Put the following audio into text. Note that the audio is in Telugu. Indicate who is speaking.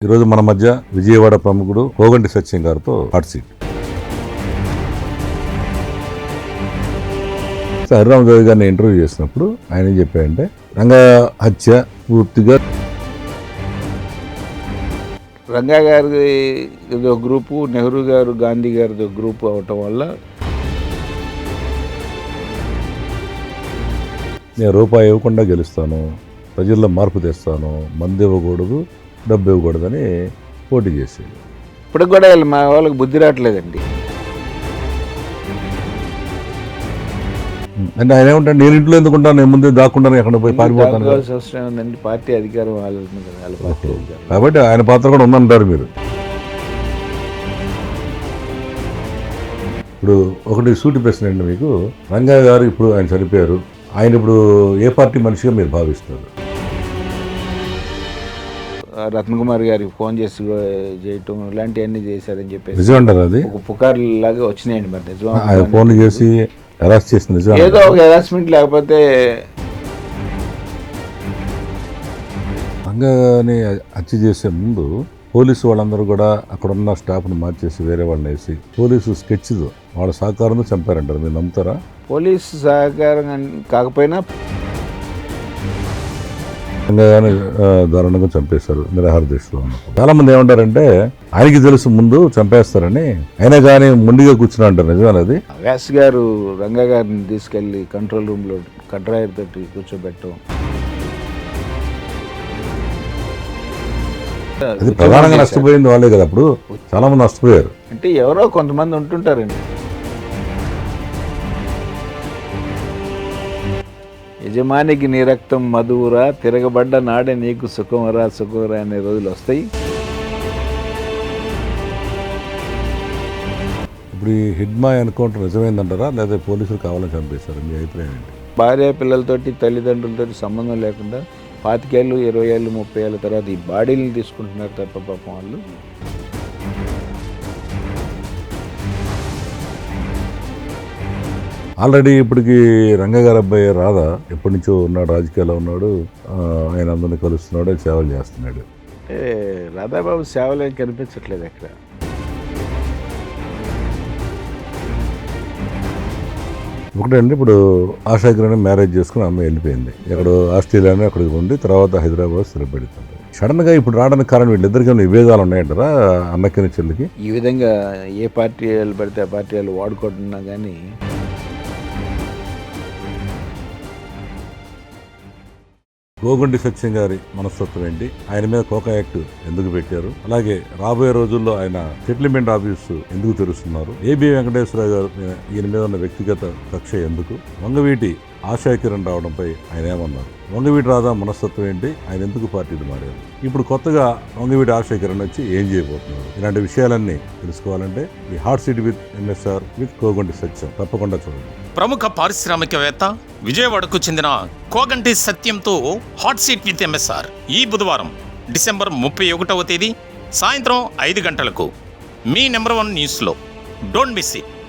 Speaker 1: ఈరోజు మన మధ్య విజయవాడ ప్రముఖుడు కోగంటి సత్యం గారితో హాట్ సీట్. హరిరామ జోగి గారిని ఇంటర్వ్యూ చేసినప్పుడు ఆయన ఏం చెప్పాడంటే, రంగా హత్య పూర్తిగా
Speaker 2: రంగా గారి గ్రూపు, నెహ్రూ గారు, గాంధీ గారిది గ్రూపు అవటం వల్ల
Speaker 1: నేను రూపాయి ఇవ్వకుండా గెలుస్తాను, ప్రజల్లో మార్పు తెస్తాను, మంది ఇవ్వకూడదు, డబ్బు ఇవ్వకూడదని పోటీ చేసేది.
Speaker 2: ఇప్పటికి కూడా మా వాళ్ళకి బుద్ధి రావట్లేదండి.
Speaker 1: అంటే ఆయన ఏమంటాడు, నేను ఇంట్లో ఎందుకుంటాను, నేను ముందే దాక్కుంటాను, ఎక్కడ పోయి పారిపోతాను.
Speaker 2: అవసరం ఉందండి, పార్టీ అధికారం వాళ్ళని కదా, వాళ్ళ పార్టీ అధికారం.
Speaker 1: కాబట్టి ఆయన పాత్ర కూడా ఉందంటారు మీరు. ఇప్పుడు ఒకటి సూటి ప్రశ్న అండి మీకు, రంగా గారు ఇప్పుడు ఆయన చనిపోయారు, ఆయన ఇప్పుడు ఏ పార్టీ మనిషిగా మీరు భావిస్తారు?
Speaker 2: రత్నకుమార్ గారికి ఫోన్ చేసి చేయటం ఇలాంటివన్నీ చేశారని చెప్పేసి
Speaker 1: నిజం అంటారు, అది
Speaker 2: ఒక పుకార్లు లాగా వచ్చినాయండి. మరి నిజం,
Speaker 1: ఆయన ఫోన్ చేసి అరెస్ట్ చేసిన నిజం,
Speaker 2: ఏదో ఒక హెరాస్మెంట్ లేకపోతే
Speaker 1: రంగాని హత్య చేసే ముందు పోలీసు వాళ్ళందరూ కూడా అక్కడ ఉన్న స్టాఫ్ను మార్చేసి వేరే వాళ్ళని వేసి పోలీసు స్కెచ్తో వాళ్ళ సహకారంతో చంపారంటారు, మీరు నమ్ముతారా?
Speaker 2: పోలీసు సహకారం కాకపోయినా
Speaker 1: రంగాని దారుణంగా చంపేశారు నిరాహార దీక్షలో ఉన్నప్పుడు. చాలా మంది ఏమంటారంటే, ఆయనకి తెలుసు ముందు చంపేస్తారని, అయినా కానీ ముందుగా కూర్చుని అంటారు, నిజమేనది?
Speaker 2: వ్యాస్ గారు రంగా గారిని తీసుకెళ్లి కంట్రోల్ రూమ్లో కట్రాయర్ తోటి కూర్చోబెట్టడం,
Speaker 1: అది ప్రధానంగా నష్టపోయింది వాళ్ళే కదా. అప్పుడు చాలా మంది నష్టపోయారు.
Speaker 2: అంటే ఎవరో కొంతమంది ఉంటుంటారండి. యజమానికి నీ రక్తం మధువురా, తిరగబడ్డ నాడే నీకు సుఖమరా సుఖమరా అనే రోజులు వస్తాయి.
Speaker 1: ఇప్పుడు ఈ హిడ్మాయ్ ఎన్కౌంటర్ నిజమైందంటారా, లేదా పోలీసులు కావాలని చంపేశారు? మీ అభిప్రాయం ఏంటి?
Speaker 2: భార్య పిల్లలతోటి తల్లిదండ్రులతో సంబంధం లేకుండా 25 ఏళ్ళు, 20 ఏళ్ళు, 30 ఏళ్ళ తర్వాత ఈ బాడీలను తీసుకుంటున్నారు తప్ప పాపం వాళ్ళు.
Speaker 1: ఆల్రెడీ ఇప్పటికి రంగా గారి అబ్బాయి రాధా ఎప్పటి నుంచో ఉన్నాడు, రాజకీయాల్లో ఉన్నాడు, ఆయన అందరినీ కలుస్తున్నాడు, సేవలు చేస్తున్నాడు.
Speaker 2: అంటే రాధాబాబు సేవలు ఏం కనిపించట్లేదు అక్కడ.
Speaker 1: ఒకటండి, ఇప్పుడు ఆశా కిరణ్ మ్యారేజ్ చేసుకుని అమ్మాయి వెళ్ళిపోయింది, ఎక్కడో ఆస్ట్రేలియాలో అక్కడికి ఉండి తర్వాత హైదరాబాద్ స్థిరపడుతుంది. సడన్ గా ఇప్పుడు రావడానికి కారణం వీళ్ళిద్దరికీ విభేదాలు ఉన్నాయంటారా, అన్నకిని చెల్లికి?
Speaker 2: ఈ విధంగా ఏ పార్టీ వాళ్ళు పడితే ఆ పార్టీ వాళ్ళు వాడుకుంటున్నా కానీ
Speaker 1: కోగంటి సత్యం గారి మనస్తత్వం ఏంటి, ఆయన మీద కోకా యాక్ట్ ఎందుకు పెట్టారు, అలాగే రాబోయే రోజుల్లో ఆయన సెటిల్మెంట్ ఆఫీసు ఎందుకు తెరుస్తున్నారు, ఏబి వెంకటేశ్వర గారు ఈయన మీద ఉన్న వ్యక్తిగత కక్ష ఎందుకు, వంగవీటి ఆశా కిరణ్ రావడంపై ఆయన ఏమన్నారు, వంగవీటి రాధా మనస్తత్వం ఏంటి, ఆయన ఎందుకు పార్టీలు మారారు, ఇప్పుడు కొత్తగా వంగవీటి ఆశా కిరణ్ వచ్చి ఏం చేయబోతున్నారు, ఇలాంటి విషయాలన్నీ తెలుసుకోవాలంటే ఈ hot seat with MSR with Koganti Satyam తప్పకుండా చూడండి.
Speaker 3: ప్రముఖ పారిశ్రామికవేత్త, విజయవాడకు చెందిన కోగంటి సత్యంతో హాట్ సీట్ విత్ ఎంఎస్ఆర్ ఈ బుధవారం డిసెంబర్ 31వ తేదీ సాయంత్రం 5 గంటలకు మీ నెంబర్ 1 న్యూస్లో. Don't miss it.